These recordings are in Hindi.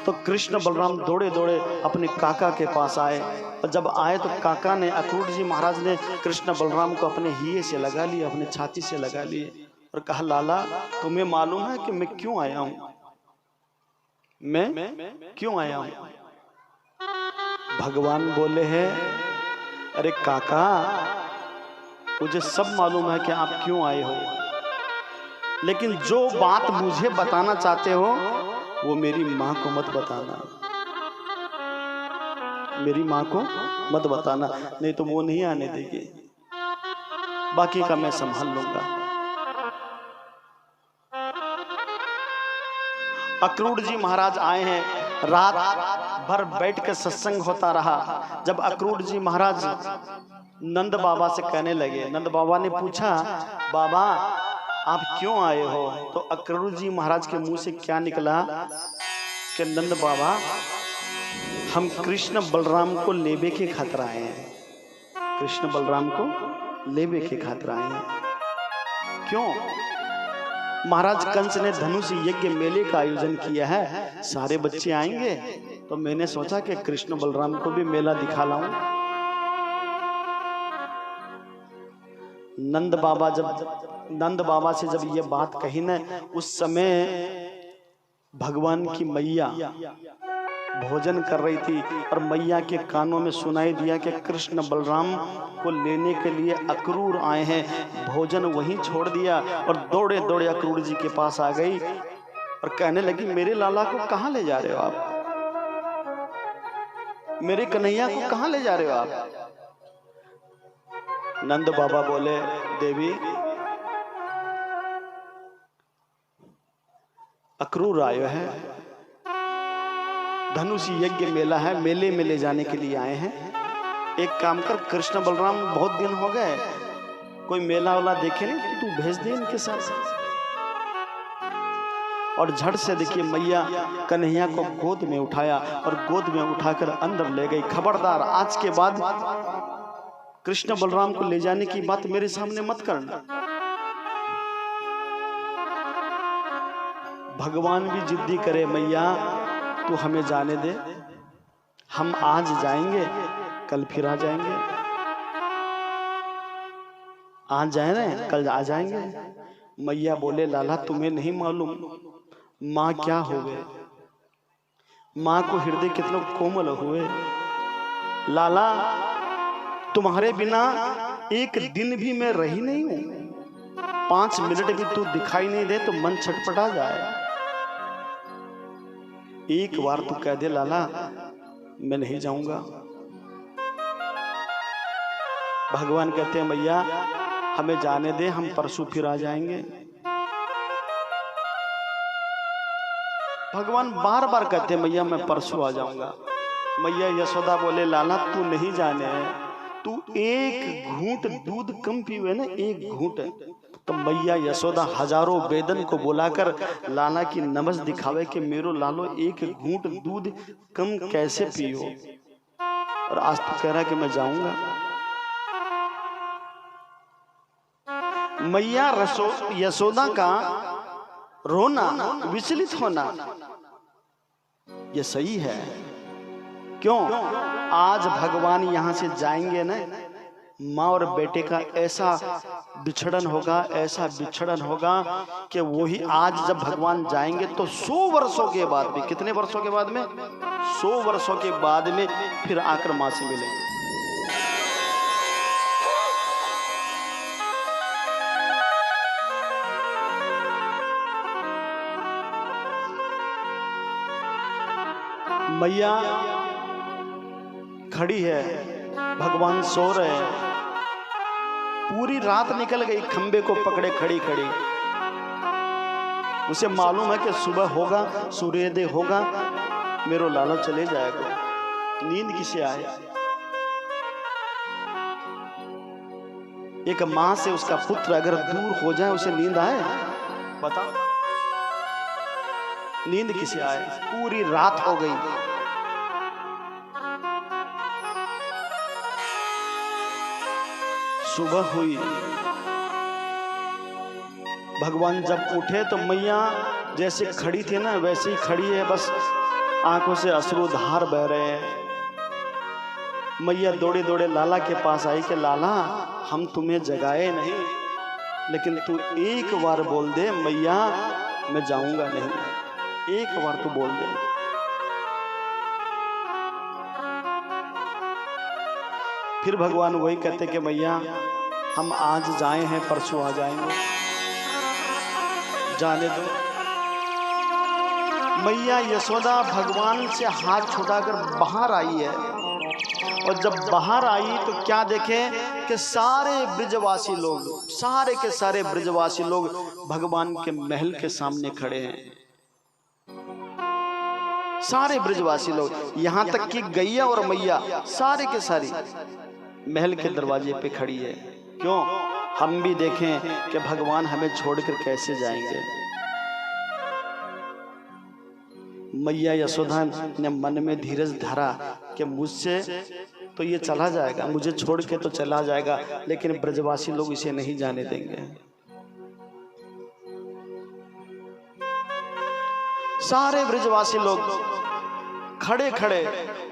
तो कृष्ण बलराम दौड़े दौड़े अपने काका के पास आए, और जब आए तो काका ने, अक्रूर जी महाराज ने कृष्ण बलराम को अपने हिये से लगा लिए, अपने छाती से लगा लिए और कहा, लाला तुम्हें मालूम है कि मैं क्यों आया हूं? मैं क्यों आया हूं? भगवान बोले हैं, अरे काका मुझे सब मालूम है कि आप क्यों आए हो, लेकिन जो बात मुझे बताना चाहते हो वो मेरी माँ को मत बताना, मेरी माँ को मत बताना, नहीं तो वो नहीं आने देगी, बाकी का मैं संभाल लूंगा। अक्रूर जी महाराज आए हैं, रात भर बैठ के सत्संग होता रहा। जब अक्रूर जी महाराज नंद बाबा से कहने लगे, नंद बाबा ने पूछा, बाबा आप क्यों आए हो? तो अक्रूर जी महाराज के मुंह से क्या निकला कि नंद बाबा हम कृष्ण बलराम को लेबे के खातिर आए हैं, कृष्ण बलराम को लेबे के खातिर आए हैं। क्यों? महाराज कंस ने धनुष यज्ञ मेले का आयोजन किया है, सारे बच्चे आएंगे, तो मैंने सोचा कि कृष्ण बलराम को भी मेला दिखा लाऊं। नंद बाबा से जब ये बात कही ना, उस समय भगवान की मैया भोजन कर रही थी और मैया के कानों में सुनाई दिया कि कृष्ण बलराम को लेने के लिए अक्रूर आए हैं। भोजन वहीं छोड़ दिया और दौड़े दौड़े अक्रूर जी के पास आ गई और कहने लगी, मेरे लाला को कहाँ ले जा रहे हो आप? मेरे कन्हैया को कहाँ ले जा रहे हो आप? नंद बाबा बोले, देवी अक्रूर आयो है, धनुष यज्ञ मेला है, मेले में ले जाने के लिए आए हैं। एक काम कर, कृष्ण बलराम बहुत दिन हो गए, कोई मेला वाला देखे नहीं तो तू भेज दे इनके साथ। और झट से देखिए मैया कन्हैया को गोद में उठाया और गोद में उठाकर अंदर ले गई। खबरदार, आज के बाद कृष्ण बलराम को ले जाने की बात मेरे सामने मत करना। भगवान भी जिद्दी करे, मैया तू हमें जाने दे, हम आज जाएंगे कल फिर आ जाएंगे, आज जाए ना कल आ जाएंगे। मैया बोले, लाला तुम्हें नहीं मालूम माँ क्या हुए, माँ को हृदय कितना कोमल हुए। लाला तुम्हारे बिना एक दिन भी मैं रही नहीं हूं, 5 मिनट भी तू दिखाई नहीं दे तो मन छटपटा जाए। एक बार तू कह दे, लाला मैं नहीं जाऊंगा। भगवान कहते हैं, मैया हमें जाने दे, हम परसों फिर आ जाएंगे। भगवान बार बार कहते हैं, मैया मैं परसों आ जाऊंगा। मैया यशोदा बोले, लाला तू नहीं जाने, तू एक घूंट दूध कम पीवे ना, एक घूंट। तो मैया यशोदा हजारों वेदन को बुलाकर लाला की नमस दिखावे कि मेरो लालो एक घूंट दूध कम कैसे पियो, और आज तो कह रहा कि मैं जाऊंगा। मैया यशोदा का रोना, विचलित होना, ये सही है। क्यों? आज भगवान यहां से जाएंगे ना, माँ और बेटे का ऐसा बिछड़न होगा, ऐसा बिछड़न होगा कि वही आज जब भगवान जाएंगे तो 100 वर्षों के बाद भी, कितने वर्षों के बाद में? 100 वर्षों के बाद में फिर आकर माँ से मिलेंगे। मैया खड़ी है, भगवान सो रहे हैं, पूरी रात निकल गई खंबे को पकड़े खड़ी खड़ी। उसे मालूम है कि सुबह होगा, सूर्योदय होगा, मेरो लाला चले जाएगा। नींद किसे आए? एक मां से उसका पुत्र अगर दूर हो जाए उसे नींद आए? बता, नींद किसे आए? पूरी रात हो गई। सुबह हुई, भगवान जब उठे तो मैया जैसे खड़ी थी ना वैसे ही खड़ी है, बस आंखों से अश्रुधार बह रहे हैं। मैया दौड़े दौड़े लाला के पास आई कि लाला, हम तुम्हें जगाए नहीं, लेकिन तू एक बार बोल दे मैया मैं जाऊंगा नहीं, एक बार तू बोल दे। फिर भगवान वही कहते कि मैया हम आज जाए हैं परसों आ जाएंगे, जाने दो। मैया यशोदा भगवान से हाथ छुड़ाकर बाहर आई है, और जब बाहर आई तो क्या देखे कि सारे ब्रजवासी लोग, सारे के सारे ब्रजवासी लोग भगवान के महल के सामने खड़े हैं। सारे ब्रजवासी लोग, यहां तक कि गैया और मैया सारे के सारी महल के दरवाजे पे खड़ी है। क्यों? हम भी देखें कि भगवान हमें छोड़कर कैसे जाएंगे। मैया यशोदा ने मन में धीरज धरा कि मुझसे तो ये चला जाएगा, मुझे छोड़ के तो चला जाएगा, लेकिन ब्रजवासी लोग इसे नहीं जाने देंगे। सारे ब्रजवासी लोग खड़े खड़े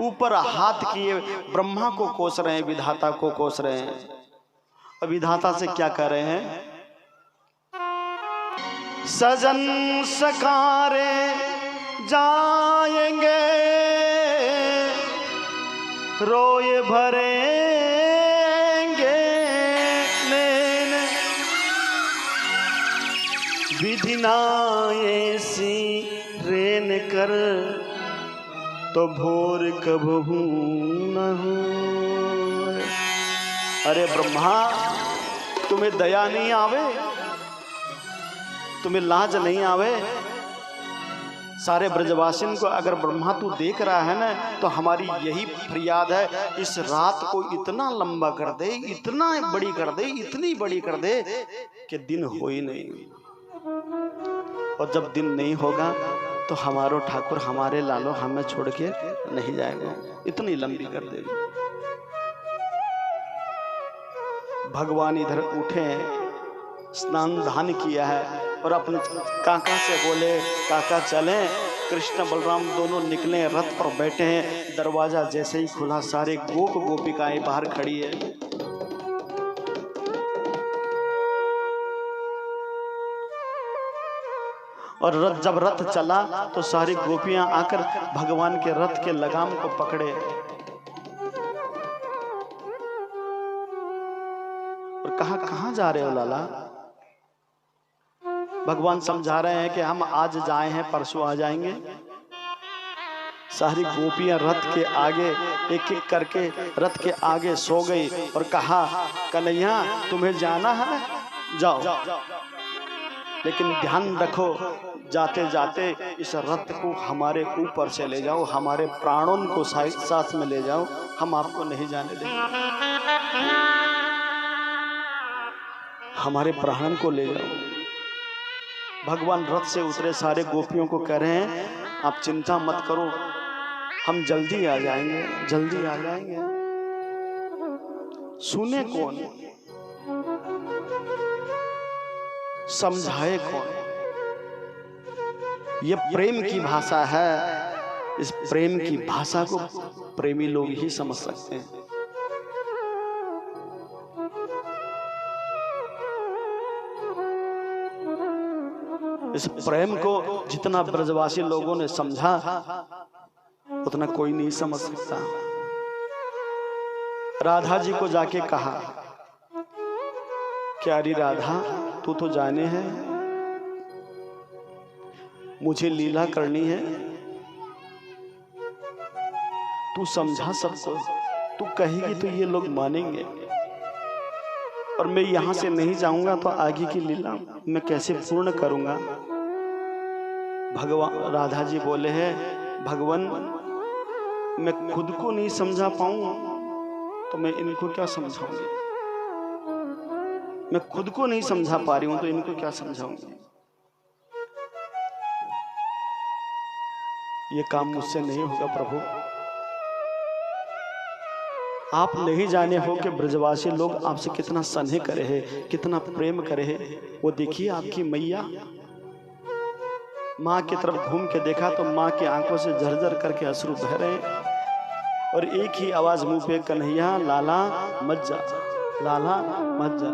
ऊपर हाथ किए ब्रह्मा को कोस रहे हैं, विधाता को कोस रहे हैं। और विधाता से क्या कह रहे हैं? सजन सकारे जाएंगे, रोए भरेंगे नैन, विधि ना ऐसी रेन कर तो भोर कबहू न हो। अरे ब्रह्मा, तुम्हें दया नहीं आवे? तुम्हें लाज नहीं आवे? सारे ब्रजवासियों को अगर ब्रह्मा तू देख रहा है ना, तो हमारी यही फरियाद है, इस रात को इतना लंबा कर दे, इतना बड़ी कर दे, इतनी बड़ी कर दे कि दिन हो ही नहीं। और जब दिन नहीं होगा तो हमारो ठाकुर, हमारे लालो हमें छोड़ के नहीं जाएगा, इतनी लंबी कर देगी। भगवान इधर उठे, स्नान दान किया है और अपने काका से बोले काका चलें। कृष्ण बलराम दोनों निकले, रथ पर बैठे हैं। दरवाजा जैसे ही खुला सारे गोप गोपिकाएं बाहर खड़ी है। और जब रथ चला तो सारी गोपियां आकर भगवान के रथ के लगाम को पकड़े और कहा कहां जा रहे हो लाला? भगवान समझा रहे हैं कि हम आज जाए हैं परसों आ जाएंगे। सारी गोपियां रथ के आगे एक एक करके रथ के आगे सो गई और कहा कन्हैया तुम्हें जाना है जाओ, लेकिन ध्यान रखो जाते जाते इस रथ को हमारे ऊपर से ले जाओ, हमारे प्राणों को साथ में ले जाओ, हम आपको नहीं जाने देंगे, हमारे प्राणों को ले जाओ। भगवान रथ से उतरे, सारे गोपियों को कह रहे हैं आप चिंता मत करो, हम जल्दी आ जाएंगे, जल्दी आ जाएंगे। सुने कौन, समझाए कौन? ये प्रेम की भाषा है, इस प्रेम की भाषा को प्रेमी लोग ही समझ सकते हैं। इस प्रेम को जितना ब्रजवासी लोगों ने समझा उतना कोई नहीं समझ सकता। राधा जी को जाके कहा प्यारी राधा तू तो जाने है, मुझे लीला करनी है, तू समझा सबको, तू कहेगी तो ये लोग मानेंगे, और मैं यहां से नहीं जाऊंगा तो आगे की लीला मैं कैसे पूर्ण करूंगा। भगवान राधा जी बोले हैं भगवान मैं खुद को नहीं समझा पाऊं तो मैं इनको क्या समझाऊंगी, मैं खुद को नहीं समझा पा रही हूं तो इनको क्या समझाऊंगी। ये काम मुझसे नहीं होगा प्रभु। आप नहीं जाने हो कि ब्रजवासी लोग आपसे कितना स्नेह करे है, कितना प्रेम करे है। वो देखिए आपकी मैया, माँ की तरफ घूम के देखा तो माँ की आंखों से झरझर करके अश्रु बह रहे हैं और एक ही आवाज मुंह पे, कन्हैया लाला मत जा, लाला मत जा।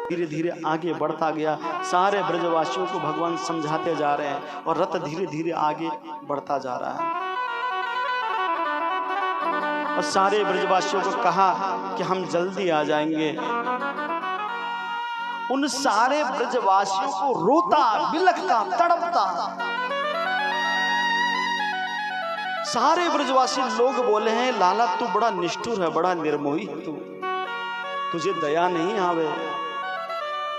धीरे धीरे आगे बढ़ता गया, सारे ब्रजवासियों को भगवान समझाते जा रहे हैं और रथ धीरे धीरे आगे बढ़ता जा रहा है। और सारे ब्रजवासियों को कहा कि हम जल्दी आ जाएंगे। उन सारे ब्रजवासियों को रोता, बिलखता, तड़पता सारे ब्रजवासी लोग बोले हैं, लाला तू बड़ा निष्ठुर है, बड़ा निर्मोही है, तुझे दया नहीं आवे।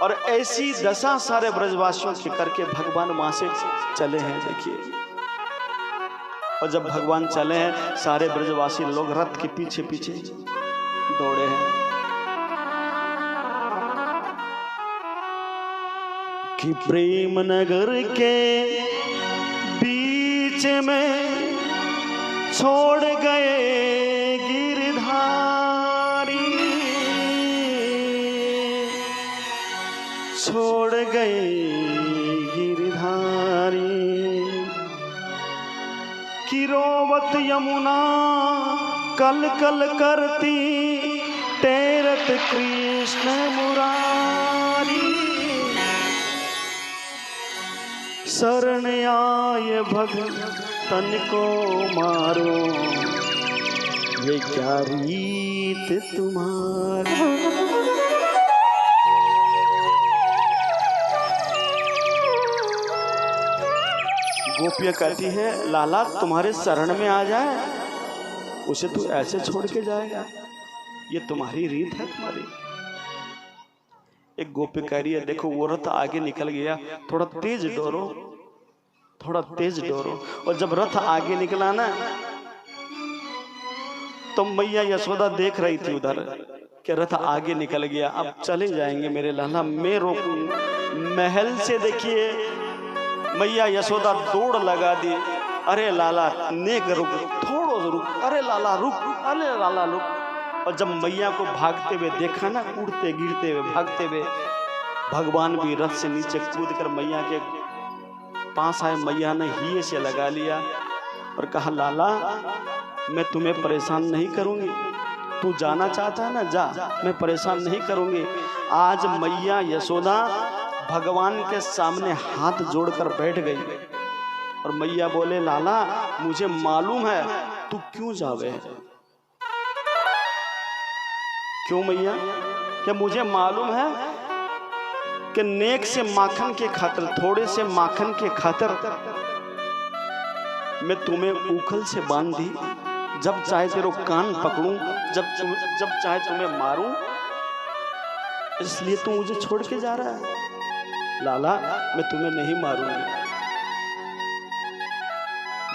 और ऐसी दशा सारे ब्रजवासियों की करके भगवान वहां से चले हैं। देखिए, और जब भगवान चले हैं, सारे ब्रजवासी लोग रथ के पीछे पीछे दौड़े हैं कि प्रेम नगर के बीच में छोड़ गए गिरधारी, छोड़ गए गिरधारी, कि रोवत यमुना कल कल करती, तैरत कृष्ण मुरारी, शरण आए भगतन को मारो, ये क्या रीत तुम्हारी। गोपियां कहती है, लाला तुम्हारे शरण में आ जाए, उसे तू ऐसे छोड़ के जाएगा, ये तुम्हारी रीत है तुम्हारी। एक गोपी कह रही है, देखो वो रथ आगे निकल गया, थोड़ा तेज दौड़ो, थोड़ा तेज दौड़ो। और जब रथ आगे निकला ना, तो मैया यशोदा देख रही थी उधर कि रथ आगे निकल गया, अब चले जाएंगे मेरे लाला, मैं रोकूं। महल से देखिए मैया यशोदा दौड़ लगा दी, अरे लाला नेक रुक, थोड़ो रुक, अरे लाला रुक, अरे लाला रुक। और जब मैया को भागते हुए देखा ना, उड़ते गिरते हुए भागते हुए, भगवान भी रथ से नीचे कूद कर मैया के पास आए। मैया ने हिये से लगा लिया और कहा, लाला मैं तुम्हें परेशान नहीं करूंगी, तू जाना चाहता है ना जा, मैं परेशान नहीं करूंगी। आज मैया यशोदा भगवान के सामने हाथ जोड़कर बैठ गई और मैया बोले, लाला मुझे मालूम है तू क्यों जावे है। क्यों मैया? क्या मुझे मालूम है कि नेक से माखन के खातिर, थोड़े से माखन के खातिर मैं तुम्हें उखल से बांध दी, जब चाहे तेरे कान पकड़ूं, जब चाहे तुम्हें मारूं, इसलिए तू मुझे छोड़ के जा रहा है। लाला मैं तुम्हें नहीं मारूंगी,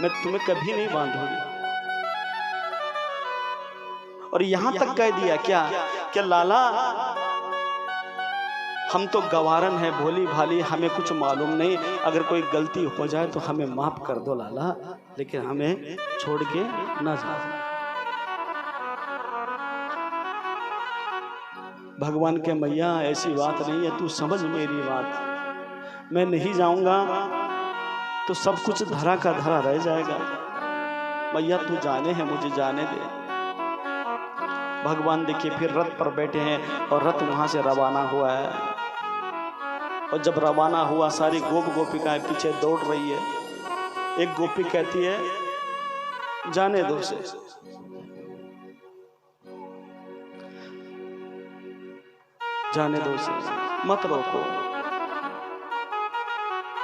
मैं तुम्हें कभी नहीं बांधूंगी। और यहां तक कह दिया क्या लाला हम तो गवारन है, भोली भाली, हमें कुछ मालूम नहीं, अगर कोई गलती हो जाए तो हमें माफ कर दो लाला, लेकिन हमें छोड़ के ना जाओ। भगवान के मैया ऐसी बात नहीं है, तू समझ मेरी बात, मैं नहीं जाऊंगा तो सब कुछ धरा का धरा रह जाएगा। मैया तू जाने है, मुझे जाने दे। भगवान देखिए फिर रथ पर बैठे हैं और रथ वहां से रवाना हुआ है। और जब रवाना हुआ, सारी गोपिकाएं पीछे दौड़ रही है। एक गोपी कहती है, जाने दो उसे, जाने दो उसे, मत रोको,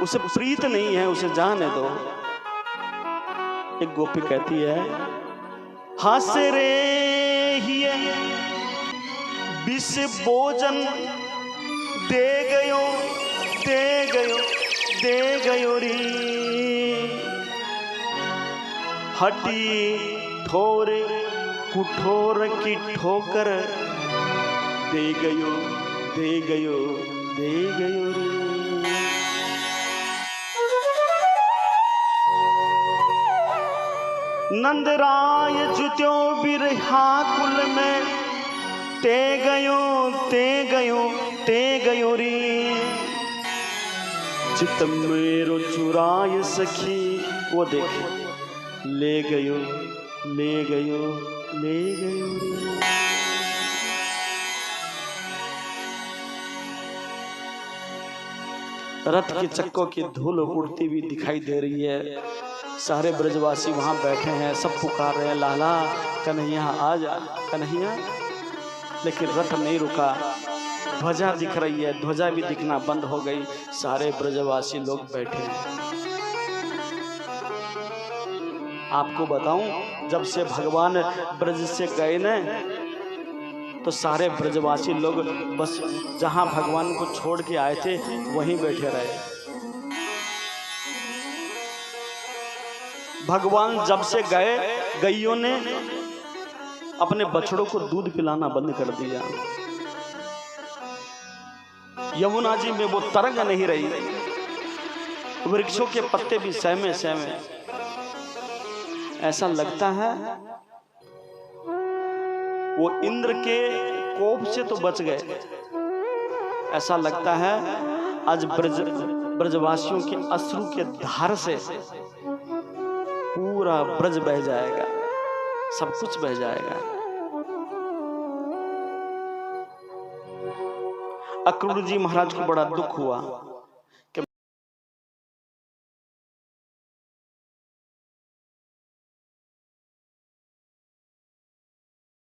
उसे प्रीत नहीं है, उसे जाने दो। एक गोपी कहती है, हास रे हिये विष भोजन दे गयो री, हटी ठोर कुठोर की ठोकर दे गयो री। नंदराय जुत्यो बिरहा कुल में, ते गयो री, चित मेरो चुराय सखी, वो देख ले गयो ले गयो ले गयो रे। रथ के चक्कों की धूल उड़ती हुई दिखाई दे रही है। सारे ब्रजवासी वहां बैठे हैं, सब पुकार रहे हैं लाला कन्हैया आ जा कन्हैया, लेकिन रथ नहीं रुका। ध्वजा दिख रही है, ध्वजा भी दिखना बंद हो गई। सारे ब्रजवासी लोग बैठे हैं। आपको बताऊं, जब से भगवान ब्रज से गए न, तो सारे ब्रजवासी लोग बस जहां भगवान को छोड़ के आए थे वहीं बैठे रहे। भगवान जब से गए, गैयों ने अपने बछड़ों को दूध पिलाना बंद कर दिया। यमुना जी में वो तरंग नहीं रही, वृक्षों के पत्ते भी सहमे सहमे। ऐसा लगता है वो इंद्र के कोप से तो बच गए। ऐसा लगता है आज ब्रजवासियों के अश्रु के धार से पूरा ब्रज बह जाएगा, सब कुछ बह जाएगा। अक्रूर जी महाराज को बड़ा दुख हुआ।